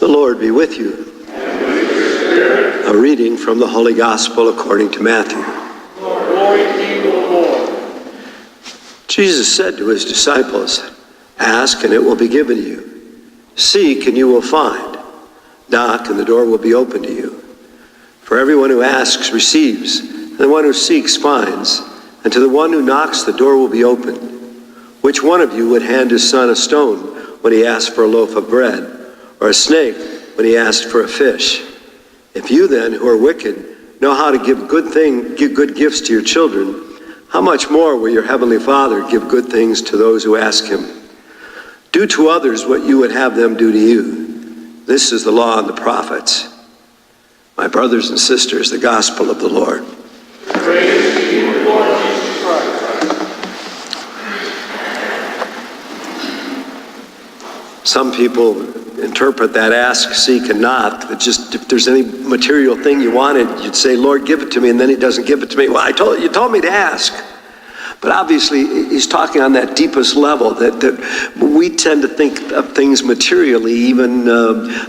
The Lord be with you. A reading from the Holy Gospel according to Matthew. Glory to you, O Lord. Jesus said to his disciples, "Ask and it will be given you. Seek and you will find. Knock and the door will be opened to you. For everyone who asks receives, and the one who seeks finds, and to the one who knocks the door will be opened. Which one of you would hand his son a stone when he asks for a loaf of bread, or a snake when he asks for a fish? If you then, who are wicked, know how to give good gifts to your children, how much more will your heavenly Father give good things to those who ask him? Do to others what you would have them do to you. This is the law and the prophets." My brothers and sisters, the gospel of the Lord. Praise to you, Lord Jesus Christ. Some people interpret that ask, seek, and knock, that just if there's any material thing you wanted, you'd say, "Lord, give it to me," and then he doesn't give it to me. Well, you told me to ask. But obviously, he's talking on that deepest level, that we tend to think of things materially, even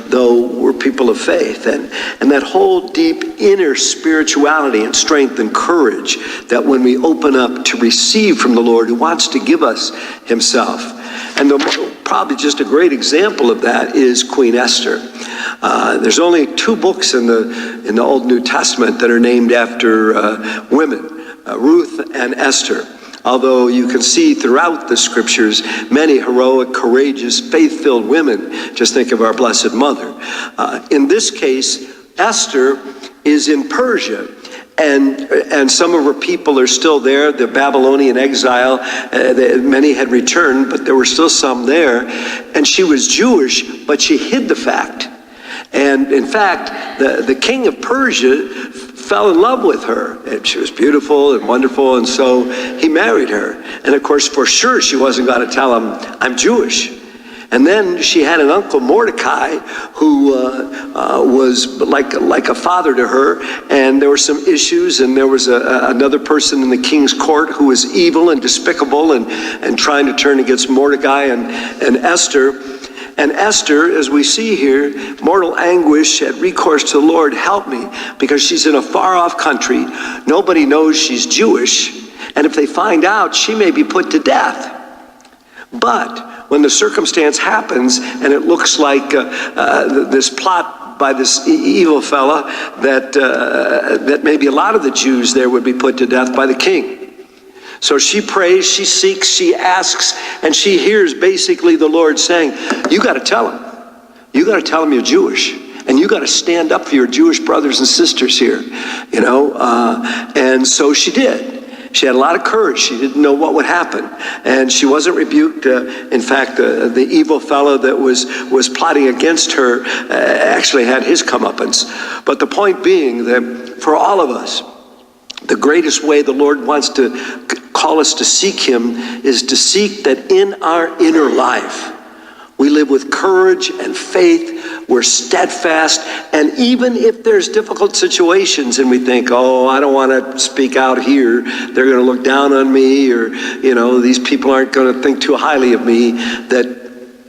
though we're people of faith. And that whole deep inner spirituality and strength and courage that when we open up to receive from the Lord who wants to give us himself. And probably just a great example of that is Queen Esther. There's only 2 books in the Old New Testament that are named after women, Ruth and Esther. Although you can see throughout the scriptures many heroic, courageous, faith-filled women. Just think of our Blessed Mother. In this case, Esther is in Persia. And some of her people are still there, the Babylonian exile. Many had returned, but there were still some there. And she was Jewish, but she hid the fact. And in fact, the king of Persia fell in love with her. And she was beautiful and wonderful, and so he married her. And of course, for sure, she wasn't going to tell him, "I'm Jewish." And then she had an uncle, Mordecai, who was like a father to her. And there were some issues, and there was another person in the king's court who was evil and despicable and trying to turn against Mordecai and Esther. And Esther, as we see here, mortal anguish, had recourse to the Lord, "Help me," because she's in a far-off country. Nobody knows she's Jewish. And if they find out, she may be put to death. But when the circumstance happens and it looks like this plot by this evil fella that maybe a lot of the Jews there would be put to death by the king. So she prays, she seeks, she asks, and she hears basically the Lord saying, "You got to tell him. You got to tell him you're Jewish. And you got to stand up for your Jewish brothers and sisters here." And so she did. She had a lot of courage. She didn't know what would happen. And she wasn't rebuked. In fact, the evil fellow that was plotting against her actually had his comeuppance. But the point being that for all of us, the greatest way the Lord wants to call us to seek him is to seek that in our inner life, we live with courage and faith. We're steadfast. And even if there's difficult situations and we think, "Oh, I don't want to speak out here. They're going to look down on me," or, "these people aren't going to think too highly of me," that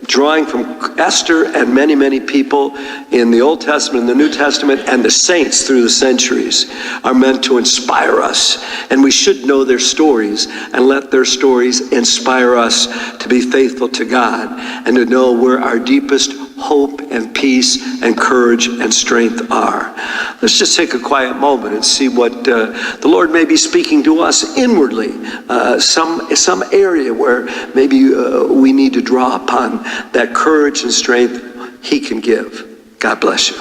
drawing from Esther and many, many people in the Old Testament and the New Testament and the saints through the centuries are meant to inspire us. And we should know their stories and let their stories inspire us to be faithful to God and to know where our deepest hope and peace and courage and strength are. Let's just take a quiet moment and see what the Lord may be speaking to us inwardly, some area where maybe we need to draw upon that courage and strength he can give. God bless you.